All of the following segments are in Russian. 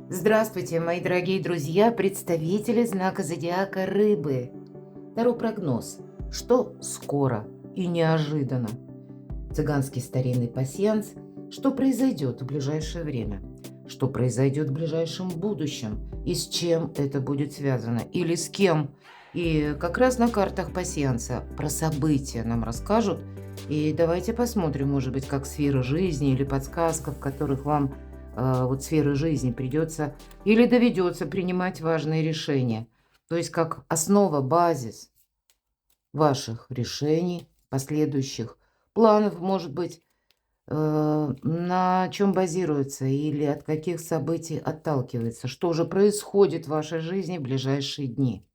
Здравствуйте, мои дорогие друзья, представители знака зодиака Рыбы. Таро прогноз. Что скоро и неожиданно? Цыганский старинный пасьянс. Что произойдет в ближайшее время? Что произойдет в ближайшем будущем? И с чем это будет связано? Или с кем? И как раз на картах пасьянса про события нам расскажут. И давайте посмотрим, может быть, как сфера жизни или подсказка, в которых вам вот сферы жизни придется или доведется принимать важные решения. То есть как основа, базис ваших решений, последующих планов, может быть, на чем базируется или от каких событий отталкивается, что же происходит в вашей жизни в ближайшие дни.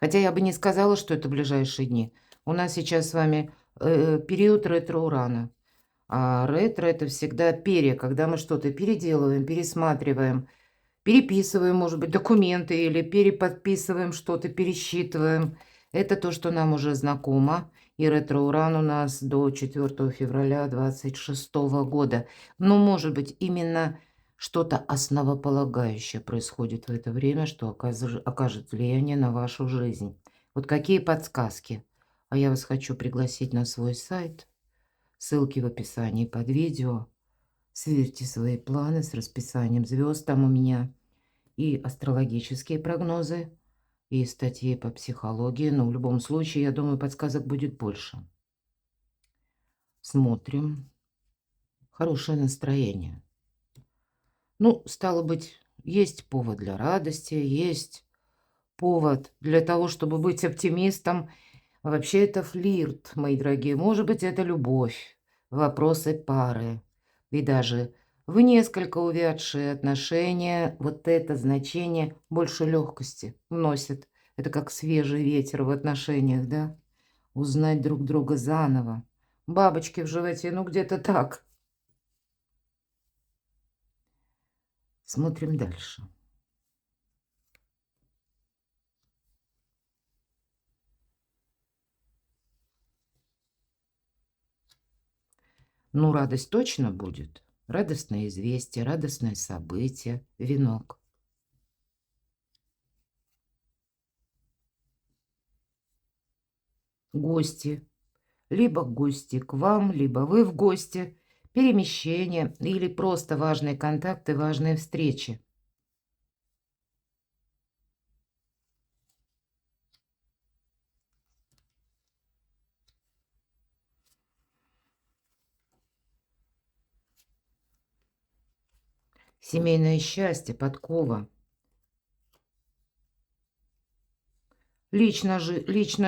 Хотя я бы не сказала, что это ближайшие дни. У нас сейчас с вами период ретро-урана. А ретро – это всегда когда мы что-то переделываем, пересматриваем, переписываем, может быть, документы или переподписываем что-то, пересчитываем. Это то, что нам уже знакомо. И ретро-уран у нас до 4 февраля 26 года. Но, может быть, именно что-то основополагающее происходит в это время, что окажет влияние на вашу жизнь. Вот какие подсказки? А я вас хочу пригласить на свой сайт. Ссылки в описании под видео. Сверьте свои планы с расписанием звезд там у меня. И астрологические прогнозы, и статьи по психологии. Но в любом случае, я думаю, подсказок будет больше. Смотрим. Хорошее настроение. Ну, стало быть, есть повод для радости, есть повод для того, чтобы быть оптимистом. Вообще это флирт, мои дорогие. Может быть, это любовь, вопросы пары. И даже в несколько увядшие отношения вот это значение больше легкости вносит. Это как свежий ветер в отношениях, да? Узнать друг друга заново. Бабочки в животе, ну где-то так. Смотрим дальше. Ну, радость точно будет. Радостное известие, радостное событие, венок. Гости. Либо гости к вам, либо вы в гости. Перемещение или просто важные контакты, важные встречи. Семейное счастье, подкова. Личная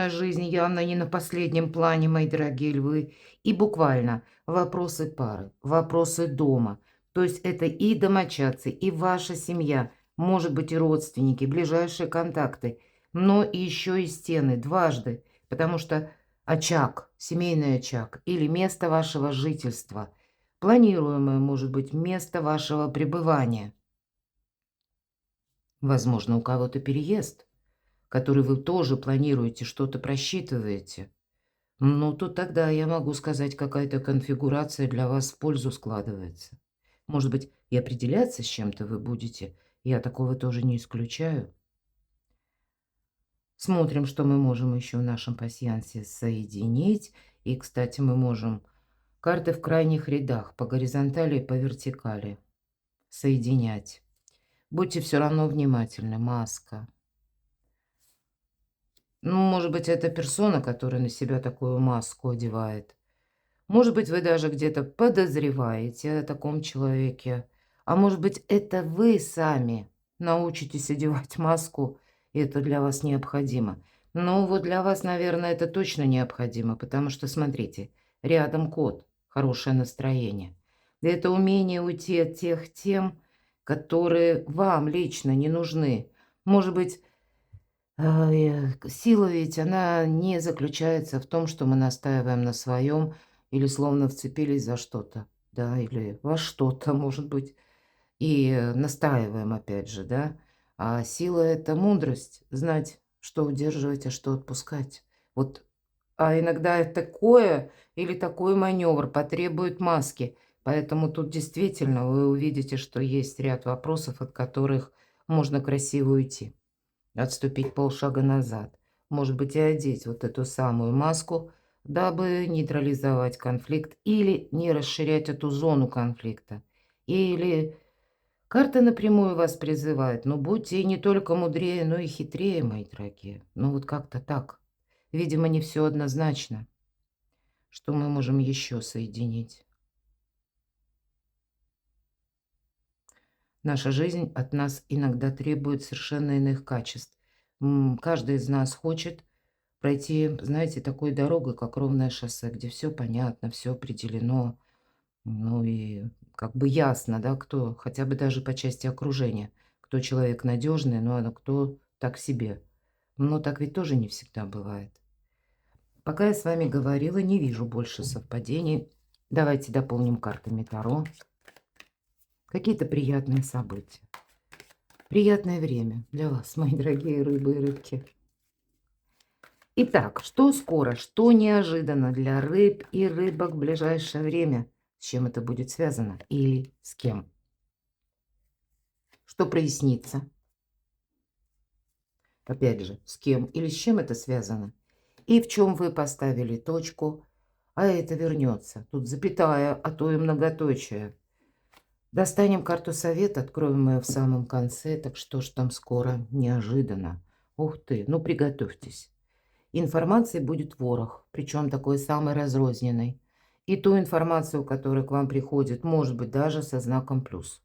жизнь явно не на последнем плане, мои дорогие львы. И буквально вопросы пары, вопросы дома. То есть это и домочадцы, и ваша семья, может быть, и родственники, ближайшие контакты, но и еще и стены дважды, потому что очаг, семейный очаг или место вашего жительства, планируемое, может быть, место вашего пребывания. Возможно, у кого-то переезд, который вы тоже планируете, что-то просчитываете. Ну, тут тогда я могу сказать, какая-то конфигурация для вас в пользу складывается. Может быть, и определяться с чем-то вы будете. Я такого тоже не исключаю. Смотрим, что мы можем еще в нашем пасьянсе соединить. И, кстати, мы можем карты в крайних рядах по горизонтали и по вертикали соединять. Будьте все равно внимательны. Маска. Ну, может быть, это персона, которая на себя такую маску одевает. Может быть, вы даже где-то подозреваете о таком человеке. А может быть, это вы сами научитесь одевать маску, и это для вас необходимо. Ну, вот для вас, наверное, это точно необходимо, потому что, смотрите, рядом кот, хорошее настроение. И это умение уйти от тех тем, которые вам лично не нужны. Может быть, сила ведь она не заключается в том, что мы настаиваем на своем или словно вцепились за что-то, да, или во что-то, может быть, и настаиваем опять же, да. А сила – это мудрость, знать, что удерживать, а что отпускать. Вот, а иногда такое или такой маневр потребует маски. Поэтому тут действительно вы увидите, что есть ряд вопросов, от которых можно красиво уйти, отступить полшага назад. Может быть, и одеть вот эту самую маску, дабы нейтрализовать конфликт или не расширять эту зону конфликта. Или карта напрямую вас призывает: ну, будьте не только мудрее, но и хитрее, мои дорогие. Ну, вот как-то так. Видимо, не все однозначно. Что мы можем еще соединить? Наша жизнь от нас иногда требует совершенно иных качеств. Каждый из нас хочет пройти, знаете, такой дорогой, как ровное шоссе, где все понятно, все определено, ну и как бы ясно, да, кто, хотя бы даже по части окружения, кто человек надежный, ну а кто так себе. Но так ведь тоже не всегда бывает. Пока я с вами говорила, не вижу больше совпадений. Давайте дополним картами Таро. Какие-то приятные события. Приятное время для вас, мои дорогие рыбы и рыбки. Итак, что скоро, что неожиданно для рыб и рыбок в ближайшее время? С чем это будет связано или с кем? Что прояснится? Опять же, с кем или с чем это связано? И в чем вы поставили точку, а это вернется. Тут запятая, а то и многоточие. Достанем карту совет, откроем ее в самом конце. Так что ж там скоро, неожиданно. Ух ты, ну приготовьтесь. Информации будет ворох, причем такой самый разрозненный. И ту информацию, которая к вам приходит, может быть даже со знаком плюс.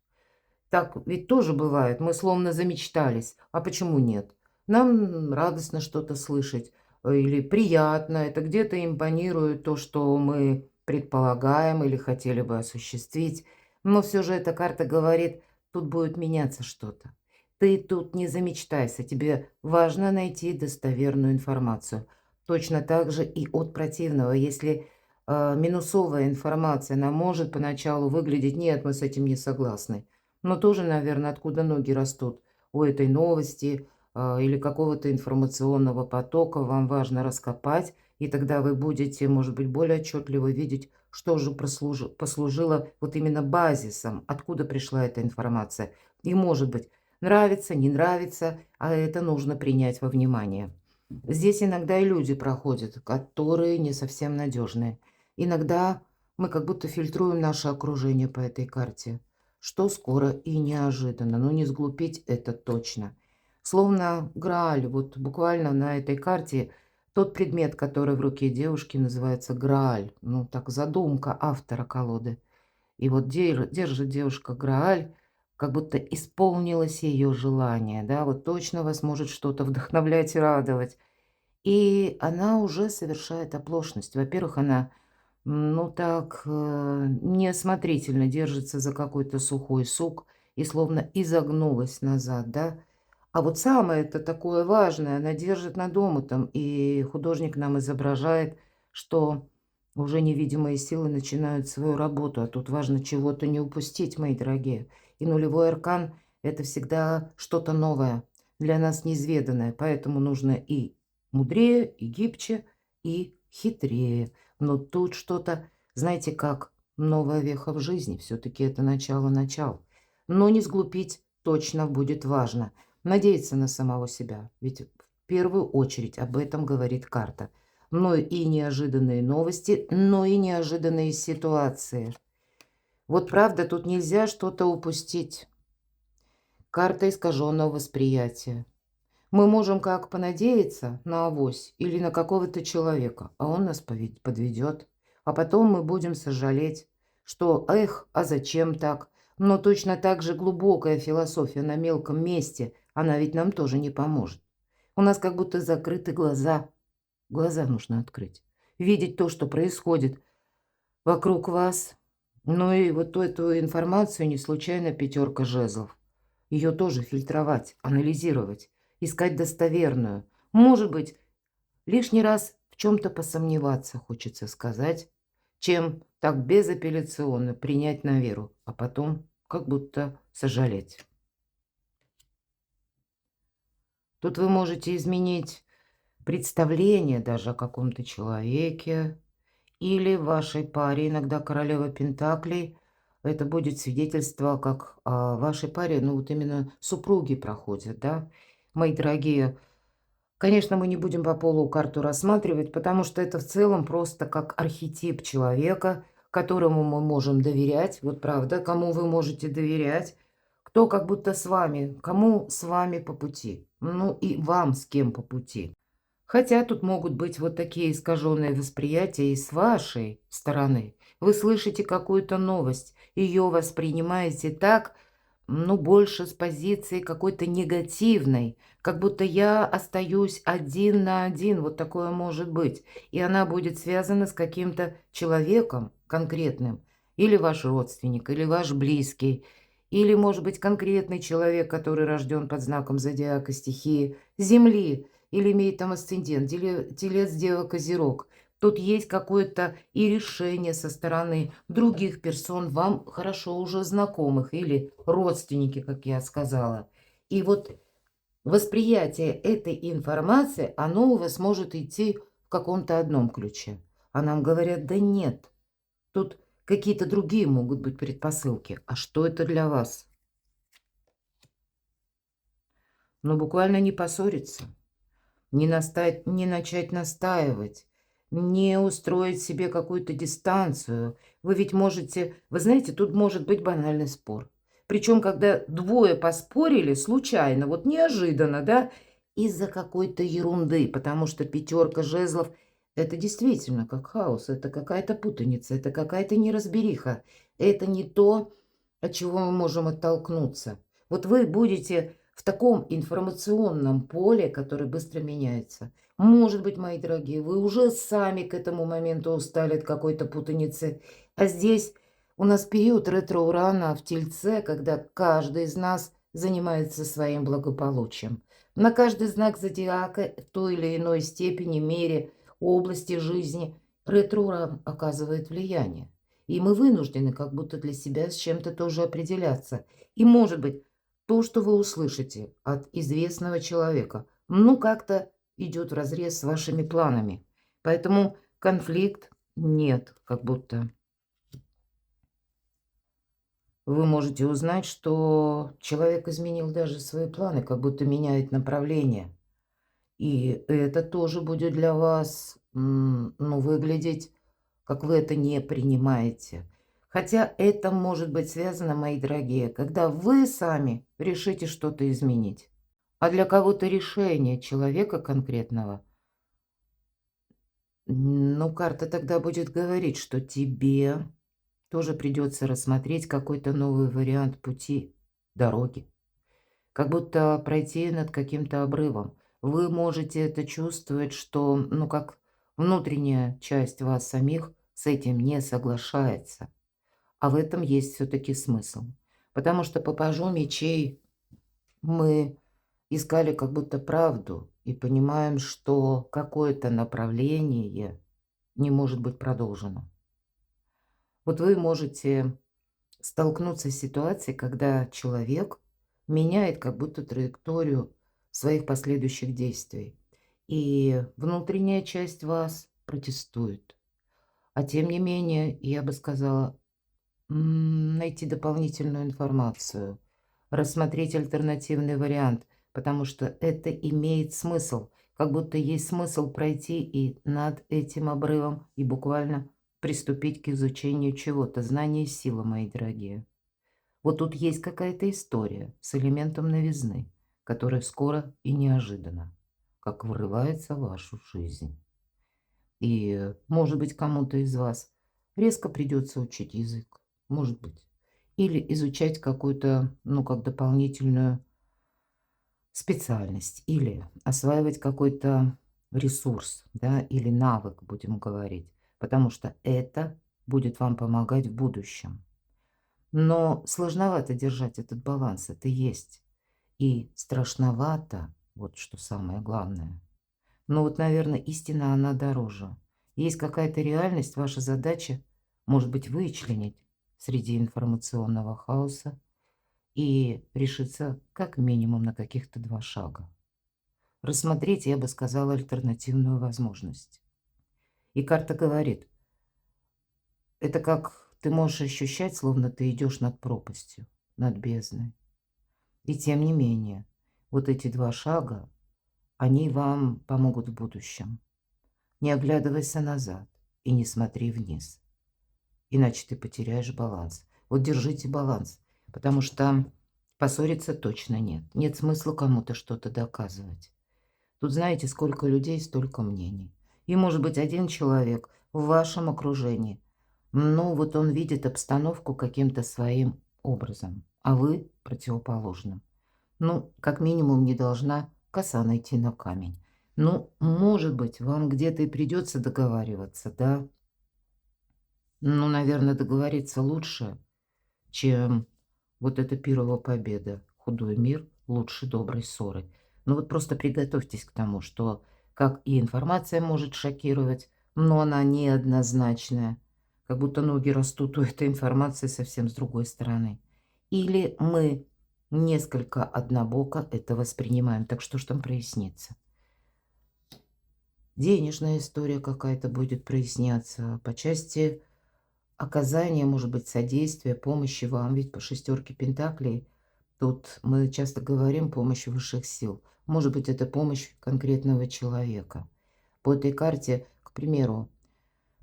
Так ведь тоже бывает, мы словно замечтались. А почему нет? Нам радостно что-то слышать или приятно, это где-то импонирует то, что мы предполагаем или хотели бы осуществить. Но все же эта карта говорит, тут будет меняться что-то. Ты тут не замечтайся, тебе важно найти достоверную информацию. Точно так же и от противного. Если минусовая информация, она может поначалу выглядеть, нет, мы с этим не согласны. Но тоже, наверное, откуда ноги растут у этой новости или какого-то информационного потока, вам важно раскопать, и тогда вы будете, может быть, более отчетливо видеть, что же послужило вот именно базисом, откуда пришла эта информация. И, может быть, нравится, не нравится, а это нужно принять во внимание. Здесь иногда и люди проходят, которые не совсем надежные. Иногда мы как будто фильтруем наше окружение по этой карте. Что скоро и неожиданно, но не сглупить это точно. Словно Грааль, вот буквально на этой карте тот предмет, который в руке девушки, называется Грааль. Ну, так задумка автора колоды. И вот держит девушка Грааль, как будто исполнилось ее желание, да, вот точно вас может что-то вдохновлять и радовать. И она уже совершает оплошность. Во-первых, она ну так, неосмотрительно держится за какой-то сухой сук и словно изогнулась назад, да. А вот самое это такое важное, она держит над омутом, и художник нам изображает, что уже невидимые силы начинают свою работу, а тут важно чего-то не упустить, мои дорогие. И нулевой аркан– это всегда что-то новое, для нас неизведанное, поэтому нужно и мудрее, и гибче, и хитрее. Но тут что-то, знаете, как новая веха в жизни. Все-таки это начало. Но не сглупить точно будет важно. Надеяться на самого себя. Ведь в первую очередь об этом говорит карта. Но и неожиданные новости, но и неожиданные ситуации. Вот правда, тут нельзя что-то упустить. Карта искаженного восприятия. Мы можем как понадеяться на авось или на какого-то человека, а он нас подведет. А потом мы будем сожалеть, что «эх, а зачем так?» Но точно так же глубокая философия на мелком месте, она ведь нам тоже не поможет. У нас как будто закрыты глаза. Глаза нужно открыть. Видеть то, что происходит вокруг вас. Ну и вот эту информацию не случайно пятерка жезлов. Ее тоже фильтровать, анализировать, искать достоверную. Может быть, лишний раз в чем-то посомневаться, хочется сказать, чем так безапелляционно принять на веру, а потом как будто сожалеть. Тут вы можете изменить представление даже о каком-то человеке или вашей паре, иногда королева пентаклей, Это будет свидетельство, как вашей паре, ну вот именно супруги проходят, да. Мои дорогие, конечно, мы не будем по полу карту рассматривать, потому что это в целом просто как архетип человека, которому мы можем доверять. Вот правда, кому вы можете доверять, кто как будто с вами, кому с вами по пути. Ну и вам с кем по пути. Хотя тут могут быть вот такие искаженные восприятия и с вашей стороны. Вы слышите какую-то новость, ее воспринимаете так, ну, больше с позиции какой-то негативной, как будто я остаюсь один на один, вот такое может быть. И она будет связана с каким-то человеком конкретным, или ваш родственник, или ваш близкий, или, может быть, конкретный человек, который рожден под знаком зодиака стихии Земли, или имеет там асцендент, или телец, дева, козерог. Тут есть какое-то и решение со стороны других персон, вам хорошо уже знакомых, или родственники, как я сказала. И вот восприятие этой информации, оно у вас может идти в каком-то одном ключе. А нам говорят, да нет, тут какие-то другие могут быть предпосылки. А что это для вас? Ну, буквально не поссориться. Не начать настаивать, не устроить себе какую-то дистанцию. Вы ведь можете, вы знаете, тут может быть банальный спор. Причем, когда двое поспорили случайно, вот неожиданно, да, из-за какой-то ерунды, потому что пятерка жезлов– это действительно как хаос, это какая-то путаница, это какая-то неразбериха, это не то, от чего мы можем оттолкнуться. Вот вы будете в таком информационном поле, которое быстро меняется. Может быть, мои дорогие, вы уже сами к этому моменту устали от какой-то путаницы. А здесь у нас период ретро-урана в Тельце, когда каждый из нас занимается своим благополучием. На каждый знак зодиака в той или иной степени, мере, области жизни ретро-уран оказывает влияние. И мы вынуждены как будто для себя с чем-то тоже определяться. И, может быть, то, что вы услышите от известного человека, ну, как-то идет вразрез с вашими планами. Поэтому конфликт нет, как будто. Вы можете узнать, что человек изменил даже свои планы, как будто меняет направление. И это тоже будет для вас, ну, выглядеть, как вы это не принимаете. Хотя это может быть связано, мои дорогие, когда вы сами решите что-то изменить. А для кого-то решение человека конкретного, ну, карта тогда будет говорить, что тебе тоже придется рассмотреть какой-то новый вариант пути, дороги. Как будто пройти над каким-то обрывом. Вы можете это чувствовать, что, ну, как внутренняя часть вас самих с этим не соглашается. А в этом есть все-таки смысл. Потому что по пажу мечей мы искали как будто правду и понимаем, что какое-то направление не может быть продолжено. Вот вы можете столкнуться с ситуацией, когда человек меняет как будто траекторию своих последующих действий. И внутренняя часть вас протестует. А тем не менее, я бы сказала, найти дополнительную информацию, рассмотреть альтернативный вариант, потому что это имеет смысл, как будто есть смысл пройти и над этим обрывом, и буквально приступить к изучению чего-то. Знание– сила, мои дорогие. Вот тут есть какая-то история с элементом новизны, которая скоро и неожиданно, как врывается в вашу жизнь. И, может быть, кому-то из вас резко придется учить язык, может быть. Или изучать какую-то, ну, как дополнительную специальность, или осваивать какой-то ресурс, да, или навык, будем говорить, потому что это будет вам помогать в будущем. Но сложновато держать этот баланс, это есть. И страшновато, вот что самое главное. Но вот, наверное, истина, она дороже. Есть какая-то реальность, ваша задача, может быть, вычленить среди информационного хаоса и решиться как минимум на каких-то 2 шага. Рассмотреть, я бы сказала, альтернативную возможность. И карта говорит, это как ты можешь ощущать, словно ты идешь над пропастью, над бездной. И тем не менее, вот эти 2 шага, они вам помогут в будущем. Не оглядывайся назад и не смотри вниз, иначе ты потеряешь баланс. Вот держите баланс, потому что поссориться точно нет. Нет смысла кому-то что-то доказывать. Тут знаете, сколько людей, столько мнений. И может быть один человек в вашем окружении, ну вот он видит обстановку каким-то своим образом, а вы противоположным. Ну, как минимум, не должна коса найти на камень. Ну, может быть, вам где-то и придется договариваться, да? Ну, наверное, договориться лучше, чем вот эта пирова победа. Худой мир лучше доброй ссоры. Ну вот просто приготовьтесь к тому, что как и информация может шокировать, но она неоднозначная. Как будто ноги растут у этой информации совсем с другой стороны. Или мы несколько однобоко это воспринимаем. Так что ж там прояснится? Денежная история какая-то будет проясняться по части оказания, может быть, содействия, помощи вам. Ведь по шестерке пентаклей тут мы часто говорим помощь высших сил. Может быть, это помощь конкретного человека. По этой карте, к примеру,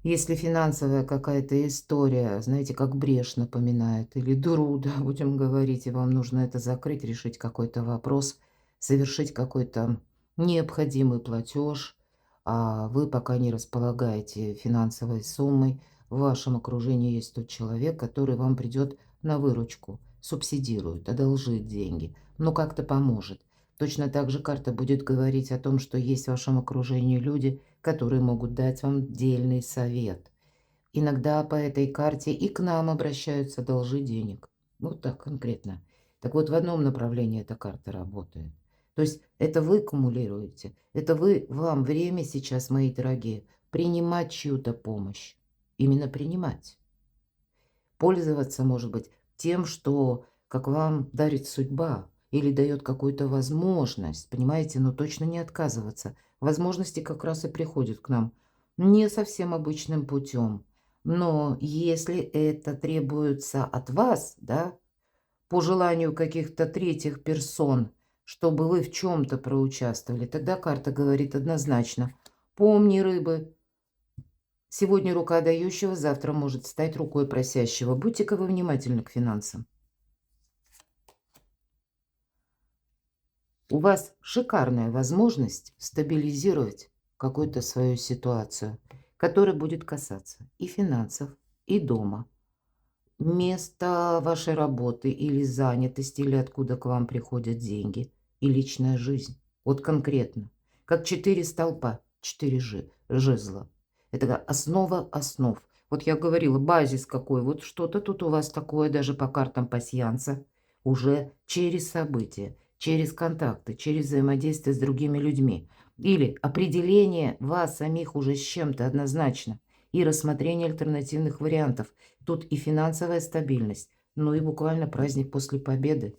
если финансовая какая-то история, знаете, как брешь напоминает, или дыру, да, будем говорить, и вам нужно это закрыть, решить какой-то вопрос, совершить какой-то необходимый платеж, а вы пока не располагаете финансовой суммой, в вашем окружении есть тот человек, который вам придет на выручку, субсидирует, одолжит деньги, но как-то поможет. Точно так же карта будет говорить о том, что есть в вашем окружении люди, которые могут дать вам дельный совет. Иногда по этой карте и к нам обращаются должи денег. Вот так конкретно. Так вот, в одном направлении эта карта работает. То есть это вы кумулируете. Это вам время сейчас, мои дорогие, принимать чью-то помощь. Именно принимать. Пользоваться, может быть, тем, что как вам дарит судьба или дает какую-то возможность, понимаете, но точно не отказываться. Возможности как раз и приходят к нам не совсем обычным путем. Но если это требуется от вас, да, по желанию каких-то третьих персон, чтобы вы в чем-то проучаствовали, тогда карта говорит однозначно: помни, рыбы, сегодня рука дающего, завтра может стать рукой просящего. Будьте-ка вы внимательны к финансам. У вас шикарная возможность стабилизировать какую-то свою ситуацию, которая будет касаться и финансов, и дома, места вашей работы или занятости, или откуда к вам приходят деньги, и личная жизнь. Вот конкретно. Как 4 столпа, 4 жезла. Это основа основ. Вот я говорила, базис какой. Вот что-то тут у вас такое, даже по картам пасьянса, уже через события, через контакты, через взаимодействие с другими людьми. Или определение вас самих уже с чем-то однозначно. И рассмотрение альтернативных вариантов. Тут и финансовая стабильность, ну и буквально праздник после победы.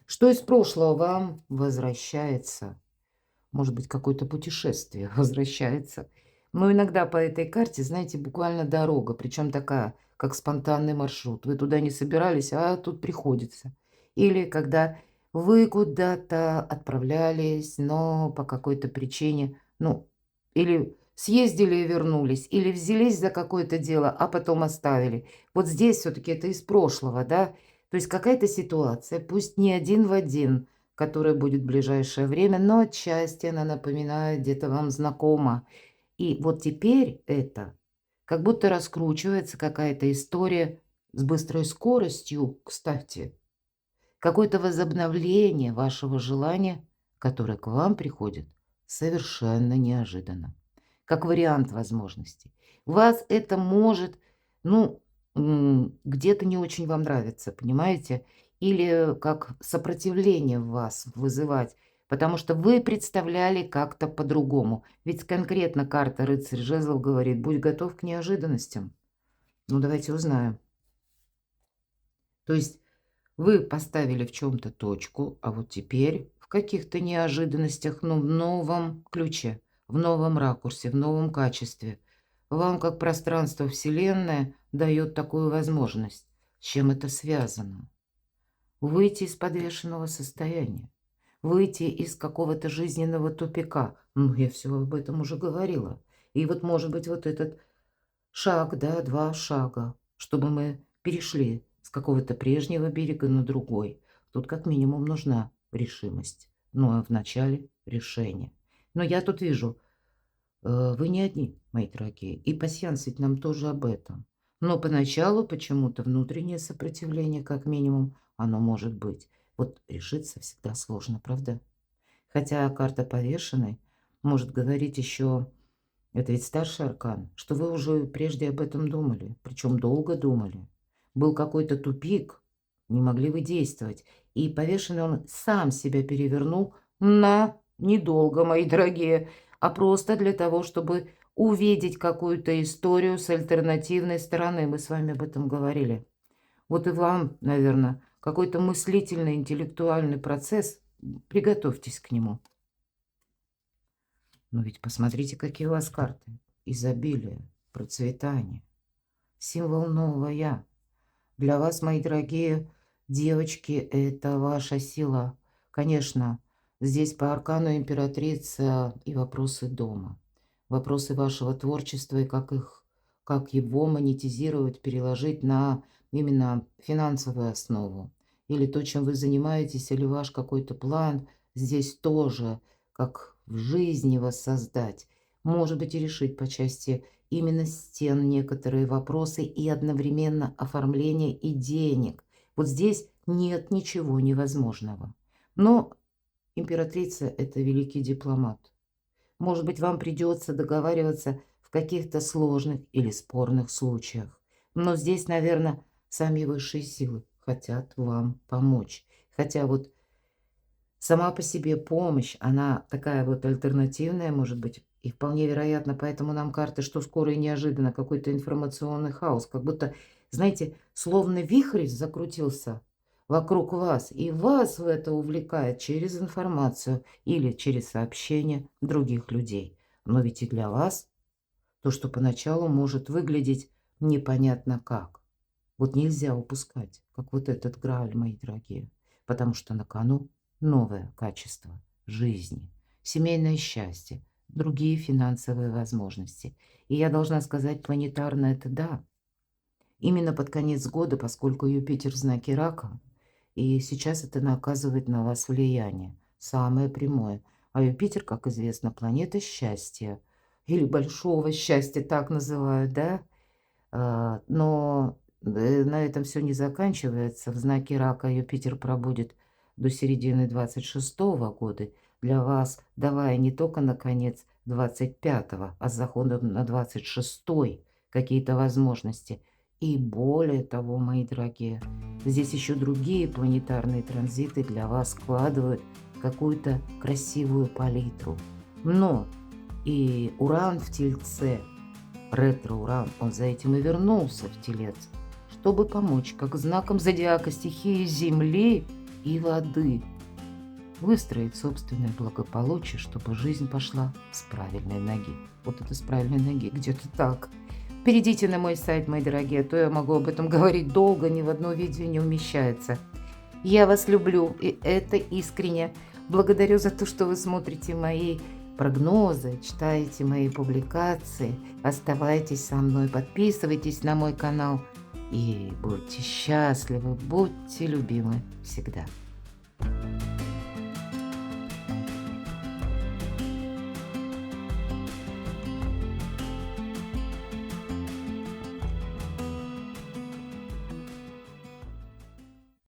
Что из прошлого вам возвращается? Может быть, какое-то путешествие возвращается. Но иногда по этой карте, знаете, буквально дорога, причем такая, как спонтанный маршрут. Вы туда не собирались, а тут приходится. Или когда вы куда-то отправлялись, но по какой-то причине, ну, или съездили и вернулись, или взялись за какое-то дело, а потом оставили. Вот здесь все-таки это из прошлого, да? То есть какая-то ситуация, пусть не один в один, которая будет в ближайшее время, но отчасти она напоминает, где-то вам знакома. И вот теперь это как будто раскручивается какая-то история с быстрой скоростью, кстати. Какое-то возобновление вашего желания, которое к вам приходит совершенно неожиданно. Как вариант возможностей. Вас это может, ну, где-то не очень вам нравится, понимаете? Или как сопротивление в вас вызывать, потому что вы представляли как-то по-другому. Ведь конкретно карта рыцарь жезлов говорит: будь готов к неожиданностям. Ну, давайте узнаем. То есть вы поставили в чем-то точку, а вот теперь в каких-то неожиданностях, но в новом ключе, в новом ракурсе, в новом качестве. Вам, как пространство Вселенная, дает такую возможность. С чем это связано? Выйти из подвешенного состояния, выйти из какого-то жизненного тупика. Ну, я все об этом уже говорила. И вот, может быть, вот этот шаг, да, 2 шага, чтобы мы перешли с какого-то прежнего берега на другой. Тут как минимум нужна решимость. Ну, а вначале решение. Но я тут вижу, вы не одни, мои дорогие, и пасьянс ведь нам тоже об этом. Но поначалу почему-то внутреннее сопротивление, как минимум, оно может быть. Вот решиться всегда сложно, правда? Хотя карта повешенной может говорить еще, это ведь старший аркан, что вы уже прежде об этом думали, причем долго думали. Был какой-то тупик, не могли вы действовать. И повешенный он сам себя перевернул на недолго, мои дорогие, а просто для того, чтобы увидеть какую-то историю с альтернативной стороны. Мы с вами об этом говорили. Вот и вам, наверное, какой-то мыслительный, интеллектуальный процесс, приготовьтесь к нему. Но ведь посмотрите, какие у вас карты. Изобилие, процветание, символ нового «я». Для вас, мои дорогие девочки, это ваша сила. Конечно, здесь по аркану императрица и вопросы дома. Вопросы вашего творчества и как его монетизировать, переложить на именно финансовую основу. Или то, чем вы занимаетесь, или ваш какой-то план. Здесь тоже, как в жизни воссоздать. Может быть, и решить по части именно стен некоторые вопросы и одновременно оформление и денег. Вот здесь нет ничего невозможного. Но императрица – это великий дипломат. Может быть, вам придется договариваться в каких-то сложных или спорных случаях. Но здесь, наверное, сами высшие силы хотят вам помочь. Хотя вот сама по себе помощь, она такая вот альтернативная, может быть, и вполне вероятно, поэтому нам карты, что скоро и неожиданно какой-то информационный хаос, как будто, знаете, словно вихрь закрутился вокруг вас, и вас в это увлекает через информацию или через сообщения других людей. Но ведь и для вас то, что поначалу может выглядеть непонятно как. Вот нельзя упускать, как вот этот Грааль, мои дорогие, потому что на кону новое качество жизни, семейное счастье, другие финансовые возможности. И я должна сказать, планетарно это да. Именно под конец года, поскольку Юпитер в знаке Рака, и сейчас это оказывает на вас влияние, самое прямое. А Юпитер, как известно, планета счастья, или большого счастья, так называют, да? Но на этом все не заканчивается. В знаке Рака Юпитер пробудет до середины 26-го года. Для вас давая не только на конец 25-го, а с заходом на 26-й какие-то возможности. И более того, мои дорогие, здесь еще другие планетарные транзиты для вас складывают какую-то красивую палитру. Но и Уран в Тельце, ретро-Уран, он за этим и вернулся в Телец, чтобы помочь как знаком зодиака стихии Земли и воды выстроить собственное благополучие, чтобы жизнь пошла с правильной ноги. Вот это с правильной ноги, где-то так. Перейдите на мой сайт, мои дорогие, а то я могу об этом говорить долго, ни в одно видео не умещается. Я вас люблю, и это искренне. Благодарю за то, что вы смотрите мои прогнозы, читаете мои публикации. Оставайтесь со мной, подписывайтесь на мой канал и будьте счастливы, будьте любимы всегда.